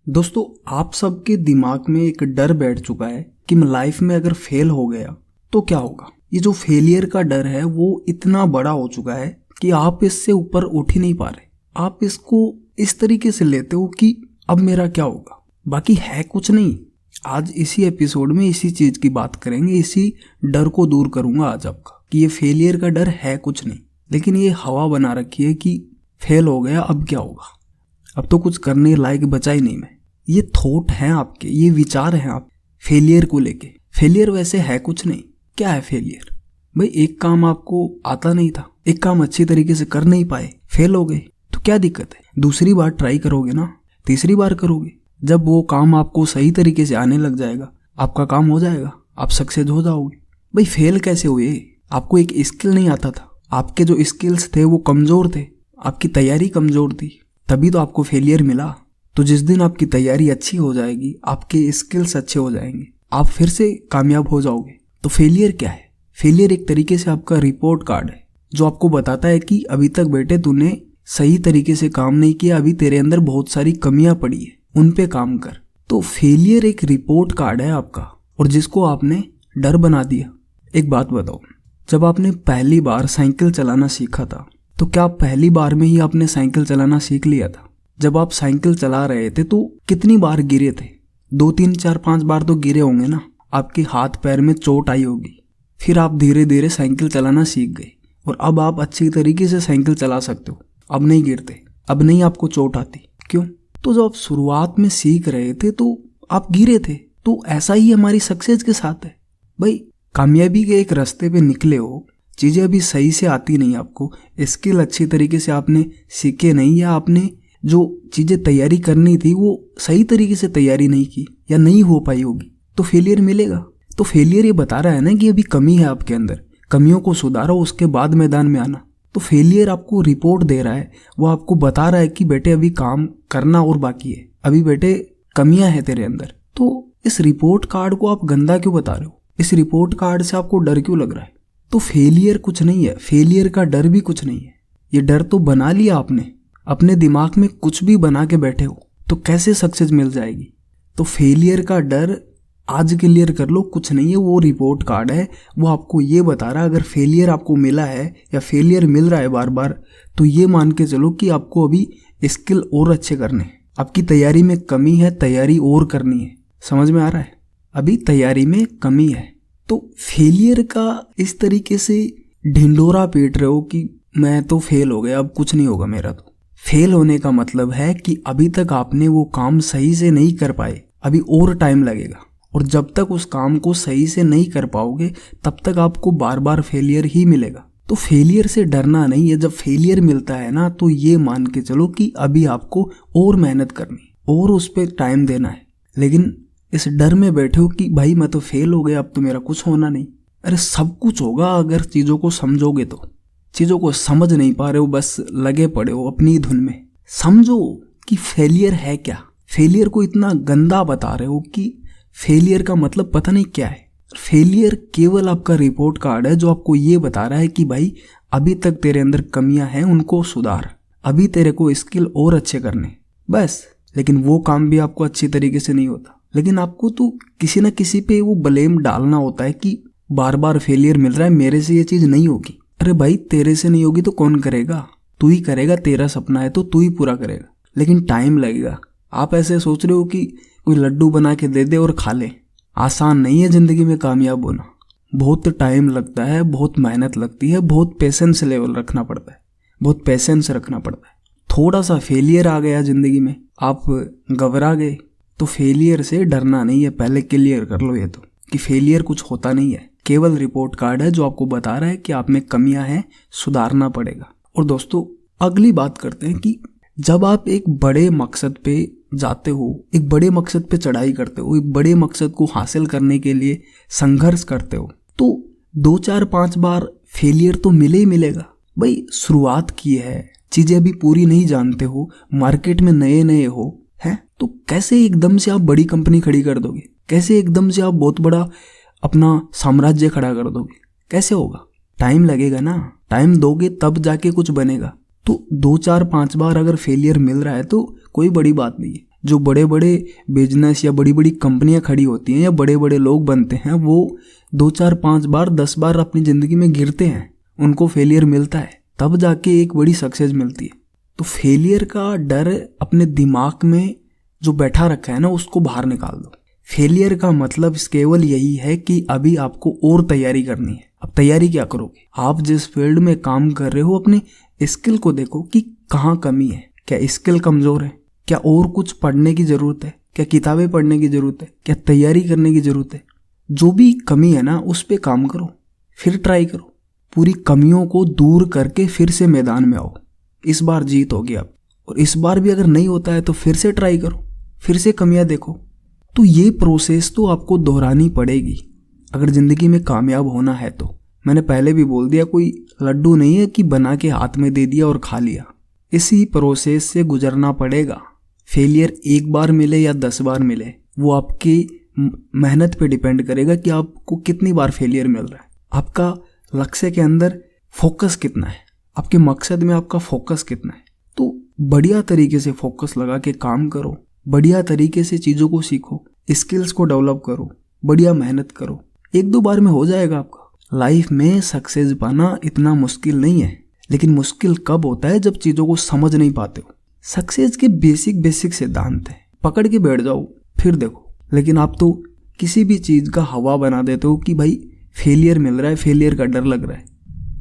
दोस्तों, आप सबके दिमाग में एक डर बैठ चुका है कि मैं लाइफ में अगर फेल हो गया तो क्या होगा। ये जो फेलियर का डर है वो इतना बड़ा हो चुका है कि आप इससे ऊपर उठ ही नहीं पा रहे। आप इसको इस तरीके से लेते हो कि अब मेरा क्या होगा, बाकी है कुछ नहीं। आज इसी एपिसोड में इसी चीज की बात करेंगे, इसी डर को दूर करूंगा आज आपका कि ये फेलियर का डर है कुछ नहीं, लेकिन ये हवा बना रखी है कि फेल हो गया अब क्या होगा, अब तो कुछ करने लायक बचा ही नहीं मैं। ये थॉट हैं आपके, ये विचार हैं आप फेलियर को लेके। फेलियर वैसे है कुछ नहीं। क्या है फेलियर? भाई एक काम आपको आता नहीं था, एक काम अच्छी तरीके से कर नहीं पाए, फेल हो गए, तो क्या दिक्कत है? दूसरी बार ट्राई करोगे ना, तीसरी बार करोगे, जब वो काम आपको सही तरीके से आने लग जाएगा, आपका काम हो जाएगा, आप सक्सेस हो जाओगे। भाई फेल कैसे हुए? आपको एक स्किल नहीं आता था, आपके जो स्किल्स थे वो कमजोर थे, आपकी तैयारी कमजोर थी, तभी तो आपको फेलियर मिला। तो जिस दिन आपकी तैयारी अच्छी हो जाएगी, आपके स्किल्स अच्छे हो जाएंगे, आप फिर से कामयाब हो जाओगे। तो फेलियर क्या है? फेलियर एक तरीके से आपका रिपोर्ट कार्ड है जो आपको बताता है कि अभी तक बेटे तूने सही तरीके से काम नहीं किया, अभी तेरे अंदर बहुत सारी कमियां पड़ी है, उन पे काम कर। तो फेलियर एक रिपोर्ट कार्ड है आपका, और जिसको आपने डर बना दिया। एक बात बताओ, जब आपने पहली बार साइकिल चलाना सीखा था तो क्या पहली बार में ही आपने साइकिल चलाना सीख लिया था? जब आप साइकिल चला रहे थे तो कितनी बार गिरे थे? 2 3 4 5 बार तो गिरे होंगे ना, आपके हाथ पैर में चोट आई होगी। फिर आप धीरे धीरे साइकिल चलाना सीख गए और अब आप अच्छी तरीके से साइकिल चला सकते हो। अब नहीं गिरते, अब नहीं आपको चोट आती। क्यों? तो जब आप शुरुआत में सीख रहे थे तो आप गिरे थे। तो ऐसा ही हमारी सक्सेस के साथ है। भाई कामयाबी के एक रास्ते पे निकले हो, चीजें अभी सही से आती नहीं, आपको स्किल अच्छी तरीके से आपने सीखे नहीं, या आपने जो चीजें तैयारी करनी थी वो सही तरीके से तैयारी नहीं की, या नहीं हो पाई होगी, तो फेलियर मिलेगा। तो फेलियर ये बता रहा है ना कि अभी कमी है आपके अंदर, कमियों को सुधारो, उसके बाद मैदान में आना। तो फेलियर आपको रिपोर्ट दे रहा है, वो आपको बता रहा है कि बेटे अभी काम करना और बाकी है, अभी बेटे कमियां हैं तेरे अंदर। तो इस रिपोर्ट कार्ड को आप गंदा क्यों बता रहे हो? इस रिपोर्ट कार्ड से आपको डर क्यों लग रहा है? तो फेलियर कुछ नहीं है, फेलियर का डर भी कुछ नहीं है। ये डर तो बना लिया आपने, अपने दिमाग में कुछ भी बना के बैठे हो, तो कैसे सक्सेस मिल जाएगी? तो फेलियर का डर आज क्लियर कर लो, कुछ नहीं है, वो रिपोर्ट कार्ड है। वो आपको ये बता रहा है अगर फेलियर आपको मिला है या फेलियर मिल रहा है बार बार, तो ये मान के चलो कि आपको अभी स्किल और अच्छे करने हैं, आपकी तैयारी में कमी है, तैयारी और करनी है। समझ में आ रहा है? अभी तैयारी में कमी है। तो फेलियर का इस तरीके से ढिंडोरा पीट रहे हो कि मैं तो फेल हो गया, अब कुछ नहीं होगा मेरा। तो फेल होने का मतलब है कि अभी तक आपने वो काम सही से नहीं कर पाए, अभी और टाइम लगेगा, और जब तक उस काम को सही से नहीं कर पाओगे तब तक आपको बार बार फेलियर ही मिलेगा। तो फेलियर से डरना नहीं है। जब फेलियर मिलता है ना, तो ये मान के चलो कि अभी आपको और मेहनत करनी और उस पर टाइम देना है। लेकिन इस डर में बैठे हो कि भाई मैं तो फेल हो गया, अब तो मेरा कुछ होना नहीं। अरे सब कुछ होगा अगर चीजों को समझोगे तो। चीजों को समझ नहीं पा रहे हो, बस लगे पड़े हो अपनी धुन में। समझो कि फेलियर है क्या। फेलियर को इतना गंदा बता रहे हो कि फेलियर का मतलब पता नहीं क्या है। फेलियर केवल आपका रिपोर्ट कार्ड है जो आपको ये बता रहा है कि भाई अभी तक तेरे अंदर कमियां हैं, उनको सुधार, अभी तेरे को स्किल और अच्छे करने, बस। लेकिन वो काम भी आपको अच्छी तरीके से नहीं होता। लेकिन आपको तो किसी ना किसी पे वो ब्लेम डालना होता है कि बार बार फेलियर मिल रहा है, मेरे से ये चीज नहीं होगी। अरे भाई तेरे से नहीं होगी तो कौन करेगा? तू ही करेगा, तेरा सपना है तो तू ही पूरा करेगा, लेकिन टाइम लगेगा। आप ऐसे सोच रहे हो कि कोई लड्डू बना के दे दे और खा ले। आसान नहीं है जिंदगी में कामयाब होना, बहुत टाइम लगता है, बहुत मेहनत लगती है, बहुत पेशेंस लेवल रखना पड़ता है, बहुत पेशेंस रखना पड़ता है। थोड़ा सा फेलियर आ गया जिंदगी में, आप घबरा गए, तो फेलियर से डरना नहीं है। पहले क्लियर कर लो ये तो कि फेलियर कुछ होता नहीं है, केवल रिपोर्ट कार्ड है जो आपको बता रहा है कि आप में कमियां हैं, सुधारना पड़ेगा। और दोस्तों अगली बात करते हैं कि जब आप एक बड़े मकसद पे जाते हो, एक बड़े मकसद पे चढ़ाई करते हो, एक बड़े मकसद को हासिल करने के लिए संघर्ष करते हो, तो 2 4 5 बार फेलियर तो मिले ही मिलेगा। भाई शुरुआत की है, चीजें अभी पूरी नहीं जानते हो, मार्केट में नए नए हो, हैं, तो कैसे एकदम से आप बड़ी कंपनी खड़ी कर दोगे? कैसे एकदम से आप बहुत बड़ा अपना साम्राज्य खड़ा कर दोगे? कैसे होगा? टाइम लगेगा ना, टाइम दोगे तब जाके कुछ बनेगा। तो 2 4 5 बार अगर फेलियर मिल रहा है तो कोई बड़ी बात नहीं है। जो बड़े बड़े बिजनेस या बड़ी बड़ी कंपनियां खड़ी होती हैं या बड़े बड़े लोग बनते हैं, वो 2 4 5 बार 10 बार अपनी ज़िंदगी में गिरते हैं, उनको फेलियर मिलता है, तब जाके एक बड़ी सक्सेस मिलती है। तो फेलियर का डर अपने दिमाग में जो बैठा रखा है ना, उसको बाहर निकाल दो। फेलियर का मतलब केवल यही है कि अभी आपको और तैयारी करनी है। अब तैयारी क्या करोगे? आप जिस फील्ड में काम कर रहे हो, अपने स्किल को देखो कि कहाँ कमी है। क्या स्किल कमजोर है? क्या और कुछ पढ़ने की जरूरत है? क्या किताबें पढ़ने की जरूरत है? क्या तैयारी करने की जरूरत है? जो भी कमी है ना, उस पे काम करो, फिर ट्राई करो। पूरी कमियों को दूर करके फिर से मैदान में आओ। इस बार जीत होगी अब, और इस बार भी अगर नहीं होता है तो फिर से ट्राई करो, फिर से कमियां देखो। तो ये प्रोसेस तो आपको दोहरानी पड़ेगी अगर जिंदगी में कामयाब होना है तो। मैंने पहले भी बोल दिया, कोई लड्डू नहीं है कि बना के हाथ में दे दिया और खा लिया। इसी प्रोसेस से गुजरना पड़ेगा। फेलियर एक बार मिले या 10 बार मिले, वो आपकी मेहनत पे डिपेंड करेगा कि आपको कितनी बार फेलियर मिल रहा है। आपका लक्ष्य के अंदर फोकस कितना है, आपके मकसद में आपका फोकस कितना है। तो बढ़िया तरीके से फोकस लगा के काम करो, बढ़िया तरीके से चीज़ों को सीखो, स्किल्स को डेवलप करो, बढ़िया मेहनत करो। 1 2 बार में हो जाएगा आपका। लाइफ में सक्सेस पाना इतना मुश्किल नहीं है, लेकिन मुश्किल कब होता है जब चीज़ों को समझ नहीं पाते हो। सक्सेस के बेसिक सिद्धांत है, पकड़ के बैठ जाओ फिर देखो। लेकिन आप तो किसी भी चीज़ का हवा बना देते हो कि भाई फेलियर मिल रहा है, फेलियर का डर लग रहा है।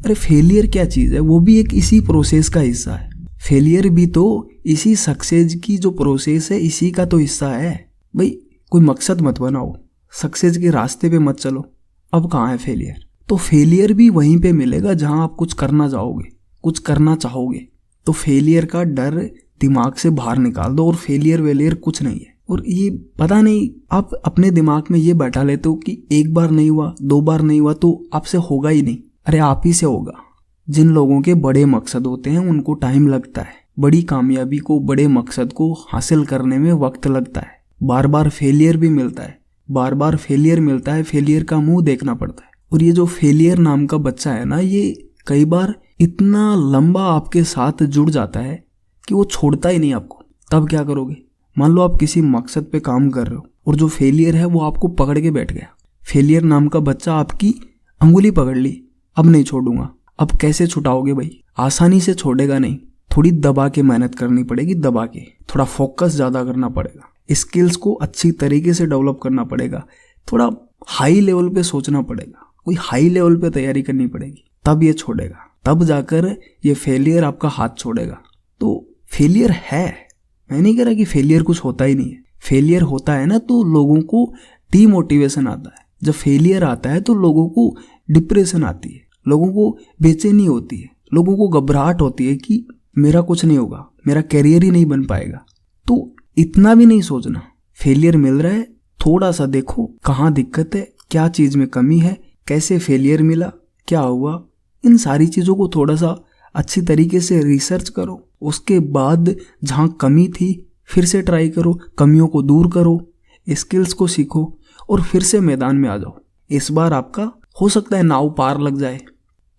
अरे फेलियर क्या चीज़ है? वो भी एक इसी प्रोसेस का हिस्सा है। फेलियर भी तो इसी सक्सेस की जो प्रोसेस है, इसी का तो हिस्सा है। भाई कोई मकसद मत बनाओ, सक्सेस के रास्ते पे मत चलो। अब कहाँ है फेलियर? तो फेलियर भी वहीं पे मिलेगा जहाँ आप कुछ करना चाहोगे, कुछ करना चाहोगे। तो फेलियर का डर दिमाग से बाहर निकाल दो, और फेलियर वेलियर कुछ नहीं है। और ये पता नहीं, आप अपने दिमाग में ये बैठा लेते हो कि 1 बार नहीं हुआ, 2 बार नहीं हुआ तो आपसे होगा ही नहीं। अरे आप ही से होगा। जिन लोगों के बड़े मकसद होते हैं उनको टाइम लगता है। बड़ी कामयाबी को, बड़े मकसद को हासिल करने में वक्त लगता है। बार बार फेलियर भी मिलता है, बार बार फेलियर मिलता है, फेलियर का मुंह देखना पड़ता है। और ये जो फेलियर नाम का बच्चा है ना, ये कई बार इतना लंबा आपके साथ जुड़ जाता है कि वो छोड़ता ही नहीं आपको। तब क्या करोगे? मान लो आप किसी मकसद पे काम कर रहे हो और जो फेलियर है वो आपको पकड़ के बैठ गया। फेलियर नाम का बच्चा आपकी अंगुली पकड़ ली, अब नहीं छोड़ूंगा। अब कैसे छुटाओगे भाई? आसानी से छोड़ेगा नहीं, थोड़ी दबा के मेहनत करनी पड़ेगी, दबा के थोड़ा फोकस ज़्यादा करना पड़ेगा, स्किल्स को अच्छी तरीके से डेवलप करना पड़ेगा, थोड़ा हाई लेवल पे सोचना पड़ेगा, कोई हाई लेवल पे तैयारी करनी पड़ेगी, तब ये छोड़ेगा, तब जाकर ये फेलियर आपका हाथ छोड़ेगा। तो फेलियर है, मैं नहीं कह रहा कि फेलियर कुछ होता ही नहीं है। फेलियर होता है ना तो लोगों को डीमोटिवेशन आता है। जब फेलियर आता है तो लोगों को डिप्रेशन आती है, लोगों को बेचैनी होती है, लोगों को घबराहट होती है कि मेरा कुछ नहीं होगा, मेरा कैरियर ही नहीं बन पाएगा। तो इतना भी नहीं सोचना। फेलियर मिल रहा है, थोड़ा सा देखो कहाँ दिक्कत है, क्या चीज़ में कमी है, कैसे फेलियर मिला, क्या हुआ, इन सारी चीज़ों को थोड़ा सा अच्छी तरीके से रिसर्च करो। उसके बाद जहाँ कमी थी फिर से ट्राई करो, कमियों को दूर करो, स्किल्स को सीखो और फिर से मैदान में आ जाओ। इस बार आपका हो सकता है नाव पार लग जाए।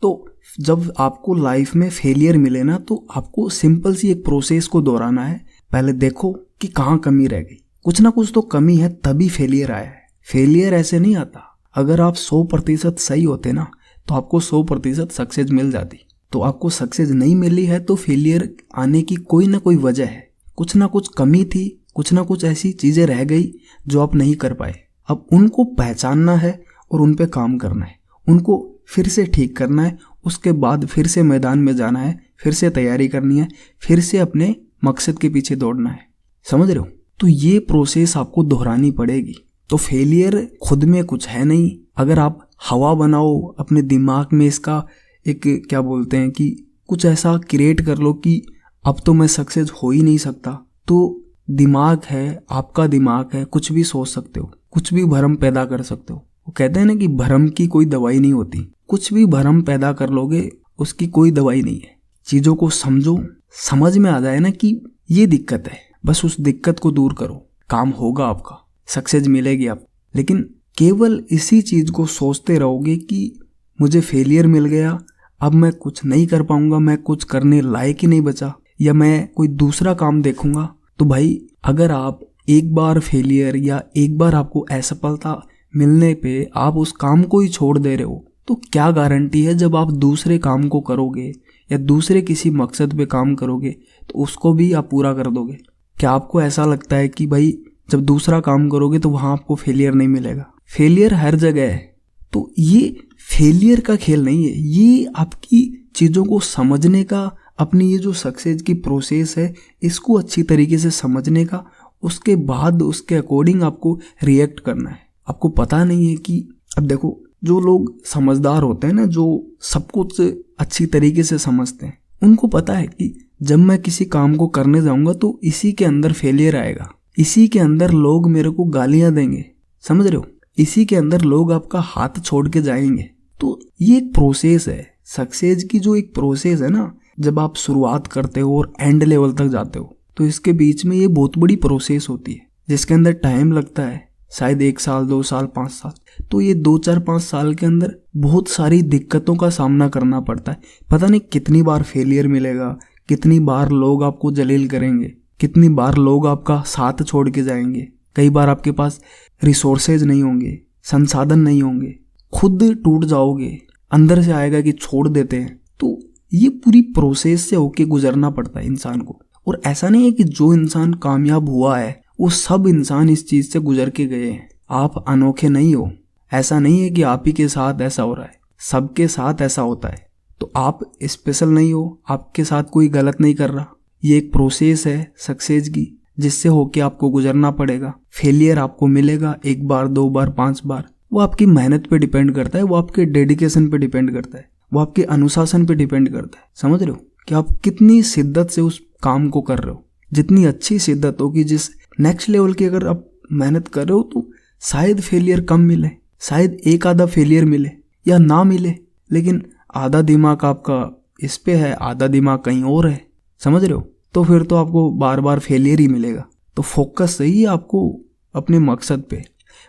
तो जब आपको लाइफ में फेलियर मिले ना, तो आपको सिंपल सी एक प्रोसेस को दोहराना है। पहले देखो कि कहाँ कमी रह गई, कुछ ना कुछ तो कमी है, तभी फेलियर आया है। फेलियर ऐसे नहीं आता। अगर आप 100% सही होते ना तो आपको 100% सक्सेस मिल जाती। तो आपको सक्सेस नहीं मिली है तो फेलियर आने की कोई ना कोई वजह है, कुछ ना कुछ कमी थी, कुछ ना कुछ ऐसी चीज़ें रह गई जो आप नहीं कर पाए। अब उनको पहचानना है और उन पे काम करना है, उनको फिर से ठीक करना है। उसके बाद फिर से मैदान में जाना है, फिर से तैयारी करनी है, फिर से अपने मकसद के पीछे दौड़ना है। समझ रहे हो? तो ये प्रोसेस आपको दोहरानी पड़ेगी। तो फेलियर खुद में कुछ है नहीं। अगर आप हवा बनाओ अपने दिमाग में, इसका एक क्या बोलते हैं कि कुछ ऐसा क्रिएट कर लो कि अब तो मैं सक्सेस हो ही नहीं सकता, तो दिमाग है, आपका दिमाग है, कुछ भी सोच सकते हो, कुछ भी भ्रम पैदा कर सकते हो। वो कहते हैं ना कि भ्रम की कोई दवाई नहीं होती। कुछ भी भ्रम पैदा कर लोगे, उसकी कोई दवाई नहीं है। चीज़ों को समझो, समझ में आ जाए ना कि ये दिक्कत है, बस उस दिक्कत को दूर करो, काम होगा आपका, सक्सेस मिलेगी आपको। लेकिन केवल इसी चीज़ को सोचते रहोगे कि मुझे फेलियर मिल गया, अब मैं कुछ नहीं कर पाऊंगा, मैं कुछ करने लायक ही नहीं बचा, या मैं कोई दूसरा काम देखूंगा, तो भाई अगर आप एक बार फेलियर या एक बार आपको असफलता मिलने पे आप उस काम को ही छोड़ दे रहे हो, तो क्या गारंटी है जब आप दूसरे काम को करोगे या दूसरे किसी मकसद पे काम करोगे तो उसको भी आप पूरा कर दोगे? क्या आपको ऐसा लगता है कि भाई जब दूसरा काम करोगे तो वहाँ आपको फेलियर नहीं मिलेगा? फेलियर हर जगह है। तो ये फेलियर का खेल नहीं है, ये आपकी चीज़ों को समझने का, अपनी ये जो सक्सेस की प्रोसेस है इसको अच्छी तरीके से समझने का, उसके बाद उसके अकॉर्डिंग आपको रिएक्ट करना है। आपको पता नहीं है कि अब देखो, जो लोग समझदार होते हैं ना, जो सब कुछ अच्छी तरीके से समझते हैं, उनको पता है कि जब मैं किसी काम को करने जाऊंगा तो इसी के अंदर फेलियर आएगा, इसी के अंदर लोग मेरे को गालियां देंगे, समझ रहे हो, इसी के अंदर लोग आपका हाथ छोड़ के जाएंगे। तो ये एक प्रोसेस है, सक्सेस की जो एक प्रोसेस है ना, जब आप शुरुआत करते हो और एंड लेवल तक जाते हो तो इसके बीच में ये बहुत बड़ी प्रोसेस होती है जिसके अंदर टाइम लगता है, शायद 1 साल 2 साल 5 साल। तो ये 2 4 5 साल के अंदर बहुत सारी दिक्कतों का सामना करना पड़ता है। पता नहीं कितनी बार फेलियर मिलेगा, कितनी बार लोग आपको जलील करेंगे, कितनी बार लोग आपका साथ छोड़ के जाएंगे, कई बार आपके पास रिसोर्सेज नहीं होंगे, संसाधन नहीं होंगे, खुद टूट जाओगे, अंदर से आएगा कि छोड़ देते हैं। तो ये पूरी प्रोसेस से होके गुजरना पड़ता है इंसान को। और ऐसा नहीं है कि जो इंसान कामयाब हुआ है वो सब इंसान इस चीज से गुजर के गए हैं। आप अनोखे नहीं हो, ऐसा नहीं है कि आप ही के साथ ऐसा हो रहा है, सबके साथ ऐसा होता है। तो आप स्पेशल नहीं हो, आपके साथ कोई गलत नहीं कर रहा। ये एक प्रोसेस है सक्सेस की जिससे होके आपको गुजरना पड़ेगा। फेलियर आपको मिलेगा 1 बार 2 बार 5 बार, वो आपकी मेहनत पे डिपेंड करता है, वो आपके डेडिकेशन पे डिपेंड करता है, वो आपके अनुशासन पे डिपेंड करता है। समझ रहे हो कि आप कितनी शिद्दत से उस काम को कर रहे हो। जितनी अच्छी शिद्दत होगी, जिस नेक्स्ट लेवल की अगर आप मेहनत कर रहे हो तो शायद फेलियर कम मिले, शायद एक आधा फेलियर मिले या ना मिले, लेकिन आधा दिमाग आपका इस पे है, आधा दिमाग कहीं और है, समझ रहे हो। तो फिर तो आपको बार बार फेलियर ही मिलेगा। तो फोकस सही है आपको अपने मकसद पे।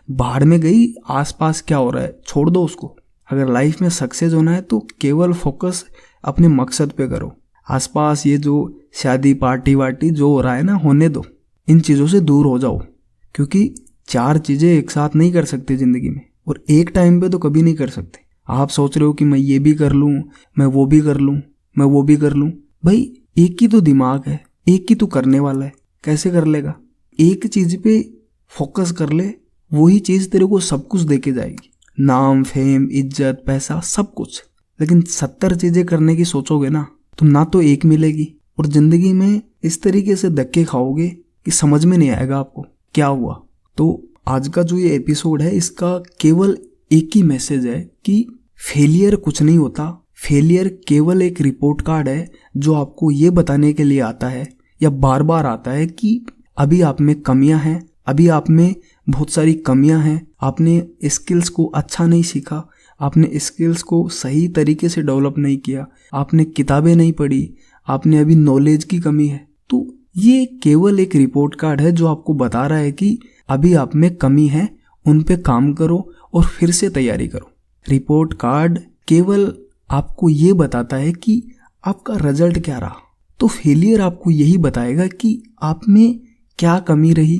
बाहर में गई आसपास क्या हो रहा है छोड़ दो उसको। अगर लाइफ में सक्सेस होना है तो केवल फोकस अपने मकसद पे करो। आसपास ये जो शादी पार्टी वार्टी जो हो रहा है ना, होने दो, इन चीज़ों से दूर हो जाओ, क्योंकि 4 चीज़ें एक साथ नहीं कर सकते ज़िंदगी में, और एक टाइम पे तो कभी नहीं कर सकते। आप सोच रहे हो कि मैं ये भी कर लूँ, मैं वो भी कर लूँ, मैं वो भी कर लूँ। भाई एक ही तो दिमाग है, एक ही तो करने वाला है, कैसे कर लेगा? एक चीज़ पे फोकस कर ले, वही चीज़ तेरे को सब कुछ दे के जाएगी, नाम फेम इज्जत पैसा सब कुछ। लेकिन 70 चीज़ें करने की सोचोगे ना, तो ना तो एक मिलेगी, और ज़िंदगी में इस तरीके से धक्के खाओगे कि समझ में नहीं आएगा आपको क्या हुआ। तो आज का जो ये एपिसोड है इसका केवल एक ही मैसेज है कि फेलियर कुछ नहीं होता। फेलियर केवल एक रिपोर्ट कार्ड है जो आपको ये बताने के लिए आता है या बार बार आता है कि अभी आप में कमियां हैं, अभी आप में बहुत सारी कमियां हैं, आपने स्किल्स को अच्छा नहीं सीखा, आपने स्किल्स को सही तरीके से डेवलप नहीं किया, आपने किताबें नहीं पढ़ी, आपने अभी नॉलेज की कमी है। तो ये केवल एक रिपोर्ट कार्ड है जो आपको बता रहा है कि अभी आप में कमी है, उन पे काम करो और फिर से तैयारी करो। रिपोर्ट कार्ड केवल आपको ये बताता है कि आपका रिजल्ट क्या रहा। तो फेलियर आपको यही बताएगा कि आप में क्या कमी रही,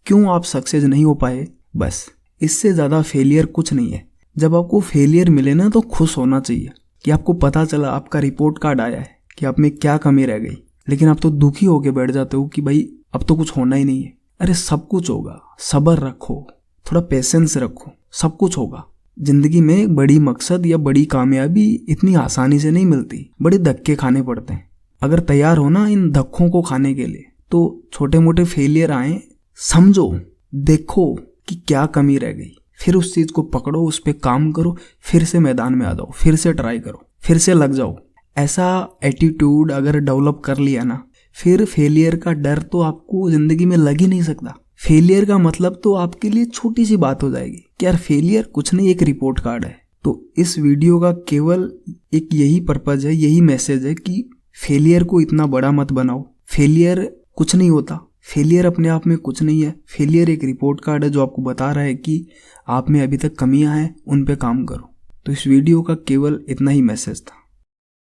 क्यों आप सक्सेस नहीं हो पाए। बस इससे ज़्यादा फेलियर कुछ नहीं है। जब आपको फेलियर मिले ना तो खुश होना चाहिए कि आपको पता चला, आपका रिपोर्ट कार्ड आया है कि आप में क्या कमी रह गई। लेकिन आप तो दुखी होके बैठ जाते हो कि भाई अब तो कुछ होना ही नहीं है। अरे सब कुछ होगा, सब्र रखो, थोड़ा पेशेंस रखो, सब कुछ होगा। जिंदगी में बड़ी मकसद या बड़ी कामयाबी इतनी आसानी से नहीं मिलती, बड़े धक्के खाने पड़ते हैं। अगर तैयार हो ना इन धक्कों को खाने के लिए, तो छोटे मोटे फेलियर आए, समझो, देखो कि क्या कमी रह गई, फिर उस चीज को पकड़ो, उस पर काम करो, फिर से मैदान में आ जाओ, फिर से ट्राई करो, फिर से लग जाओ। ऐसा एटीट्यूड अगर डेवलप कर लिया ना, फिर फेलियर का डर तो आपको जिंदगी में लग ही नहीं सकता। फेलियर का मतलब तो आपके लिए छोटी सी बात हो जाएगी कि यार फेलियर कुछ नहीं, एक रिपोर्ट कार्ड है। तो इस वीडियो का केवल एक यही पर्पज है, यही मैसेज है कि फेलियर को इतना बड़ा मत बनाओ। फेलियर कुछ नहीं होता, फेलियर अपने आप में कुछ नहीं है। फेलियर एक रिपोर्ट कार्ड है जो आपको बता रहा है कि आप में अभी तक कमियां हैं, उन पे काम करो। तो इस वीडियो का केवल इतना ही मैसेज था।